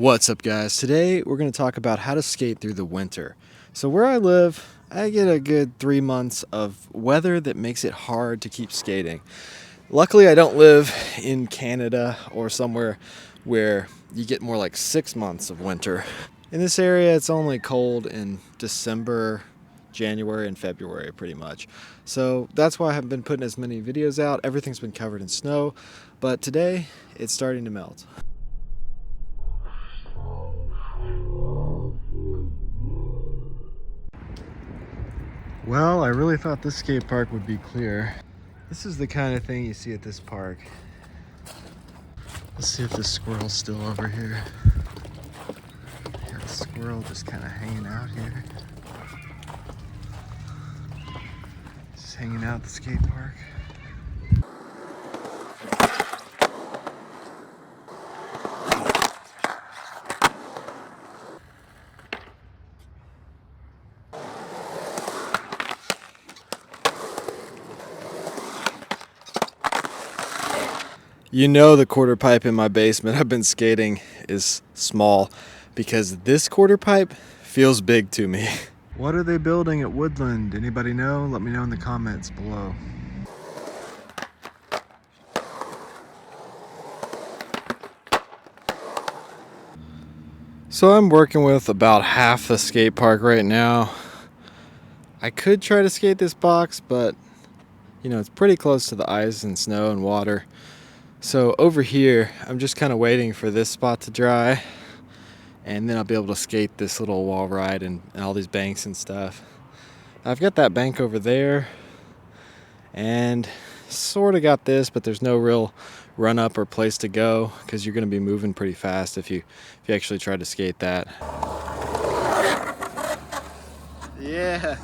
What's up, guys? Today we're going to talk about how to skate through the winter. So where I live, I get a good 3 months of weather that makes it hard to keep skating. Luckily, I don't live in Canada or somewhere where you get more like 6 months of winter. In this area, it's only cold in December, January, and February pretty much. So that's why I haven't been putting as many videos out. Everything's been covered in snow, but today it's starting to melt. Well, I really thought this skate park would be clear. This is the kind of thing you see at this park. Let's see if the squirrel's still over here. Got a squirrel just kind of hanging out here. Just hanging out at the skate park. You know the quarter pipe in my basement I've been skating is small because this quarter pipe feels big to me. What are they building at Woodland? Anybody know? Let me know in the comments below. So I'm working with about half the skate park right now. I could try to skate this box, but you know, it's pretty close to the ice and snow and water. So over here, I'm just kind of waiting for this spot to dry, and then I'll be able to skate this little wall ride and all these banks and stuff. I've got that bank over there, and sort of got this, but there's no real run up or place to go because you're going to be moving pretty fast if you actually try to skate that. Yeah.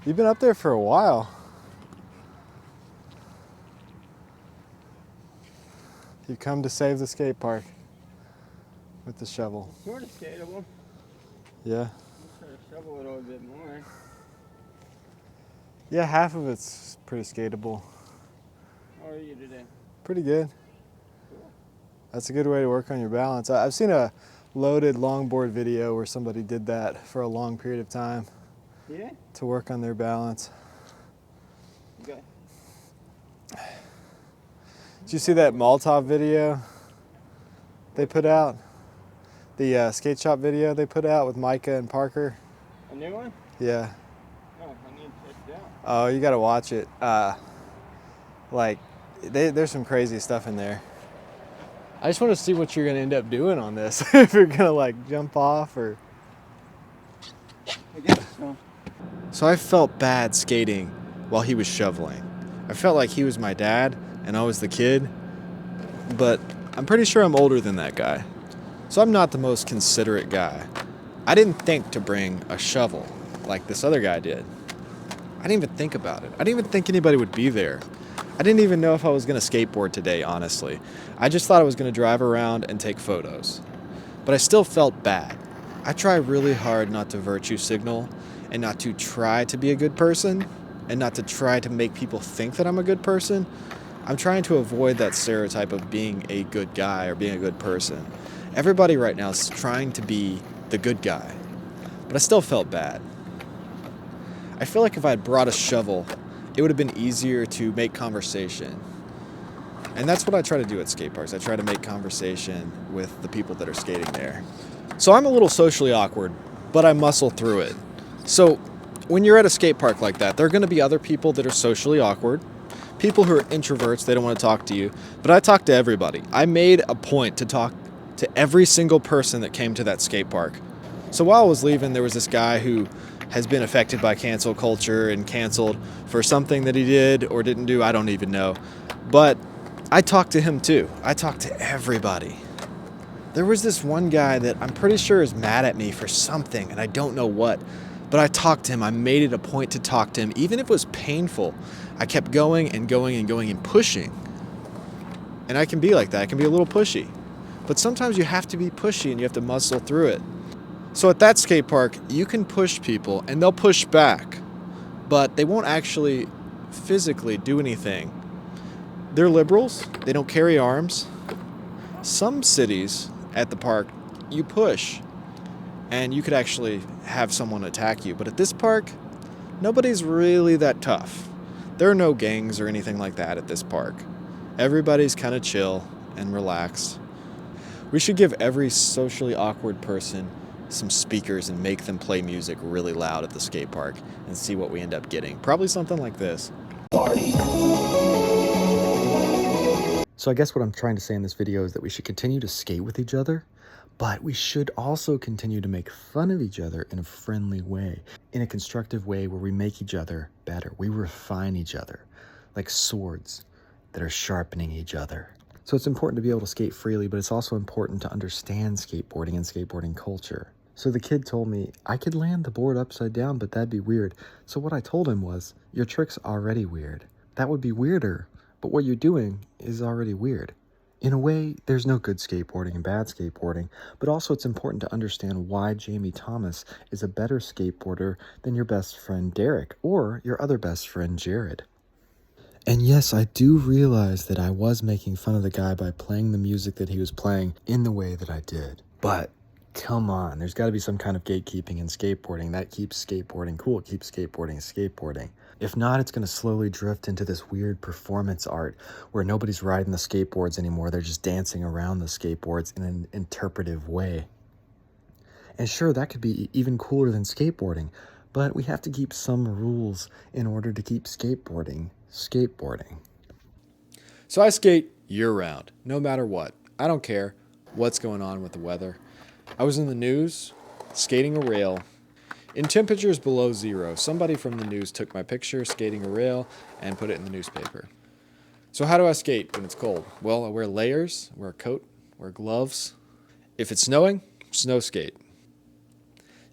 You've been up there for a while. You've come to save the skate park with the shovel. Sort of skatable. Yeah. I'm trying to shovel it a little bit more. Yeah, half of it's pretty skatable. How are you today? Pretty good. Cool. That's a good way to work on your balance. I've seen a loaded longboard video where somebody did that for a long period of time. Yeah? To work on their balance. Okay. Did you see that Molotov video they put out? The skate shop video they put out with Micah and Parker? A new one? Yeah. Oh, I need to check it out. Oh, you gotta watch it. There's some crazy stuff in there. I just want to see what you're gonna end up doing on this. If you're gonna like jump off or... I guess so. So I felt bad skating while he was shoveling. I felt like he was my dad and I was the kid, but I'm pretty sure I'm older than that guy. So I'm not the most considerate guy. I didn't think to bring a shovel like this other guy did. I didn't even think about it. I didn't even think anybody would be there. I didn't even know if I was gonna skateboard today, honestly. I just thought I was gonna drive around and take photos. But I still felt bad. I try really hard not to virtue signal and not to try to be a good person and not to try to make people think that I'm a good person. I'm trying to avoid that stereotype of being a good guy or being a good person. Everybody right now is trying to be the good guy, but I still felt bad. I feel like if I had brought a shovel, it would have been easier to make conversation. And that's what I try to do at skate parks. I try to make conversation with the people that are skating there. So I'm a little socially awkward, but I muscle through it. So when you're at a skate park like that, there are going to be other people that are socially awkward, people who are introverts, they don't want to talk to you, but I talk to everybody. I made a point to talk to every single person that came to that skate park. So while I was leaving, there was this guy who has been affected by cancel culture and canceled for something that he did or didn't do, I don't even know. But I talked to him too. I talked to everybody. There was this one guy that I'm pretty sure is mad at me for something, and I don't know what. But I talked to him. I made it a point to talk to him. Even if it was painful, I kept going and going and going and pushing. And I can be like that. I can be a little pushy. But sometimes you have to be pushy and you have to muscle through it. So at that skate park, you can push people and they'll push back, but they won't actually physically do anything. They're liberals. They don't carry arms. Some cities at the park, you push and you could actually have someone attack you. But at this park, nobody's really that tough. There are no gangs or anything like that at this park. Everybody's kind of chill and relaxed. We should give every socially awkward person some speakers and make them play music really loud at the skate park and see what we end up getting. Probably something like this. So I guess what I'm trying to say in this video is that we should continue to skate with each other, but we should also continue to make fun of each other in a friendly way, in a constructive way where we make each other better. We refine each other like swords that are sharpening each other. So it's important to be able to skate freely, but it's also important to understand skateboarding and skateboarding culture. So the kid told me I could land the board upside down, but that'd be weird. So what I told him was, your trick's already weird. That would be weirder, but what you're doing is already weird. In a way, there's no good skateboarding and bad skateboarding, but also it's important to understand why Jamie Thomas is a better skateboarder than your best friend Derek or your other best friend Jared. And yes, I do realize that I was making fun of the guy by playing the music that he was playing in the way that I did. But come on, there's got to be some kind of gatekeeping in skateboarding. That keeps skateboarding cool. It keeps skateboarding. If not, it's going to slowly drift into this weird performance art where nobody's riding the skateboards anymore. They're just dancing around the skateboards in an interpretive way. And sure, that could be even cooler than skateboarding, but we have to keep some rules in order to keep skateboarding. So I skate year-round, no matter what. I don't care what's going on with the weather. I was in the news, skating a rail. In temperatures below zero, somebody from the news took my picture skating a rail and put it in the newspaper. So how do I skate when it's cold? Well, I wear layers, wear a coat, wear gloves. If it's snowing, snow skate.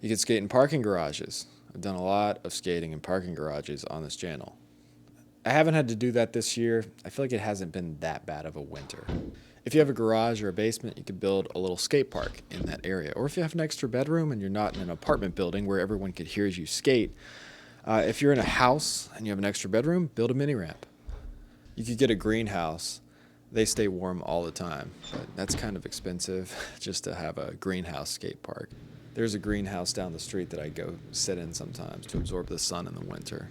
You can skate in parking garages. I've done a lot of skating in parking garages on this channel. I haven't had to do that this year. I feel like it hasn't been that bad of a winter. If you have a garage or a basement, you could build a little skate park in that area. Or if you have an extra bedroom and you're not in an apartment building where everyone could hear you skate, if you're in a house and you have an extra bedroom, build a mini ramp. You could get a greenhouse. They stay warm all the time, but that's kind of expensive just to have a greenhouse skate park. There's a greenhouse down the street that I go sit in sometimes to absorb the sun in the winter.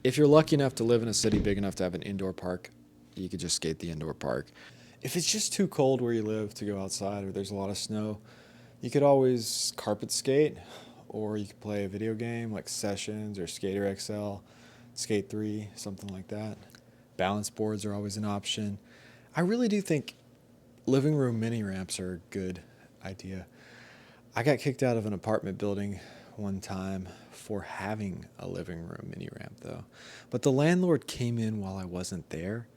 If you're lucky enough to live in a city big enough to have an indoor park, you could just skate the indoor park. If it's just too cold where you live to go outside or there's a lot of snow, you could always carpet skate, or you could play a video game like Sessions or Skater XL, Skate 3, something like that. Balance boards are always an option. I really do think living room mini ramps are a good idea. I got kicked out of an apartment building one time for having a living room mini ramp though. But the landlord came in while I wasn't there,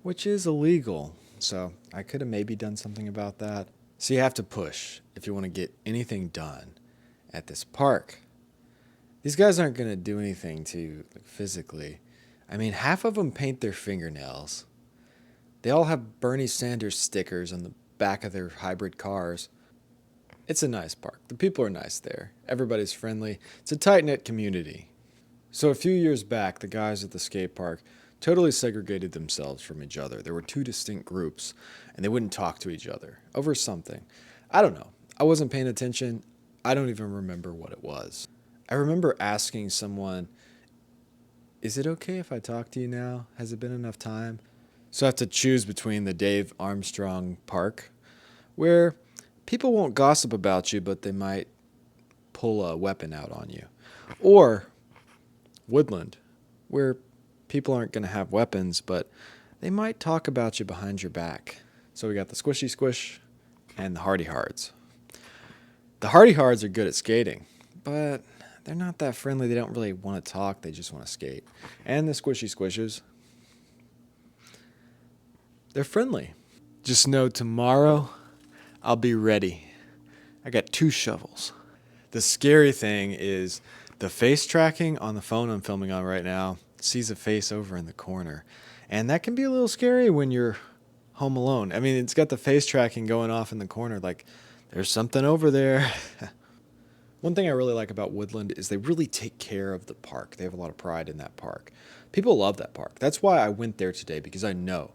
which is illegal. So I could have maybe done something about that. So you have to push if you want to get anything done at this park. These guys aren't going to do anything to you physically. I mean, half of them paint their fingernails. They all have Bernie Sanders stickers on the back of their hybrid cars. It's a nice park. The people are nice there. Everybody's friendly. It's a tight-knit community. So a few years back, the guys at the skate park totally segregated themselves from each other. There were two distinct groups, and they wouldn't talk to each other over something. I don't know. I wasn't paying attention. I don't even remember what it was. I remember asking someone, is it okay if I talk to you now? Has it been enough time? So I have to choose between the Dave Armstrong Park, where people won't gossip about you, but they might pull a weapon out on you, or Woodland, where people aren't going to have weapons, but they might talk about you behind your back. So we got the Squishy Squish and the Hardy Hards. The Hardy Hards are good at skating, but they're not that friendly. They don't really want to talk. They just want to skate. And the Squishy Squishes, they're friendly. Just know tomorrow I'll be ready. I got 2 shovels. The scary thing is the face tracking on the phone I'm filming on right now sees a face over in the corner. And that can be a little scary when you're Home Alone. I mean, it's got the face tracking going off in the corner, like there's something over there. One thing I really like about Woodland is they really take care of the park. They have a lot of pride in that park. People love that park. That's why I went there today, because I know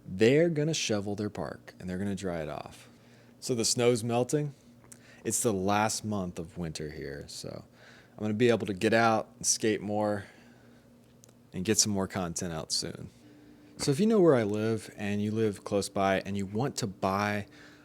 they're going to shovel their park and they're going to dry it off. So the snow's melting. It's the last month of winter here, so I'm going to be able to get out and skate more and get some more content out soon. So if you know where I live and you live close by and you want to buy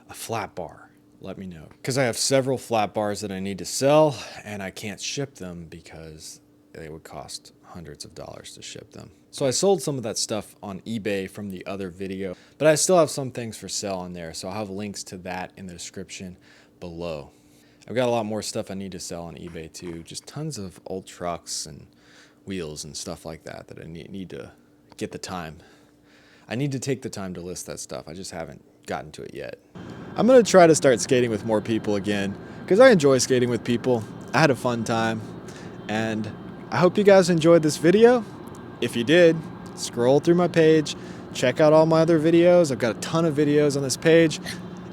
a flat bar, let me know. Because I have several flat bars that I need to sell and I can't ship them because they would cost hundreds of dollars to ship them. So I sold some of that stuff on eBay from the other video, but I still have some things for sale on there, so I'll have links to that in the description below. I've got a lot more stuff I need to sell on eBay too, just tons of old trucks and wheels and stuff like that I need to get the time. I need to take the time to list that stuff. I just haven't gotten to it yet. I'm going to try to start skating with more people again because I enjoy skating with people. I had a fun time, and I hope you guys enjoyed this video. If you did, scroll through my page, check out all my other videos. I've got a ton of videos on this page,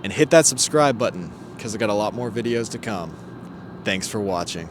and hit that subscribe button because I've got a lot more videos to come. Thanks for watching.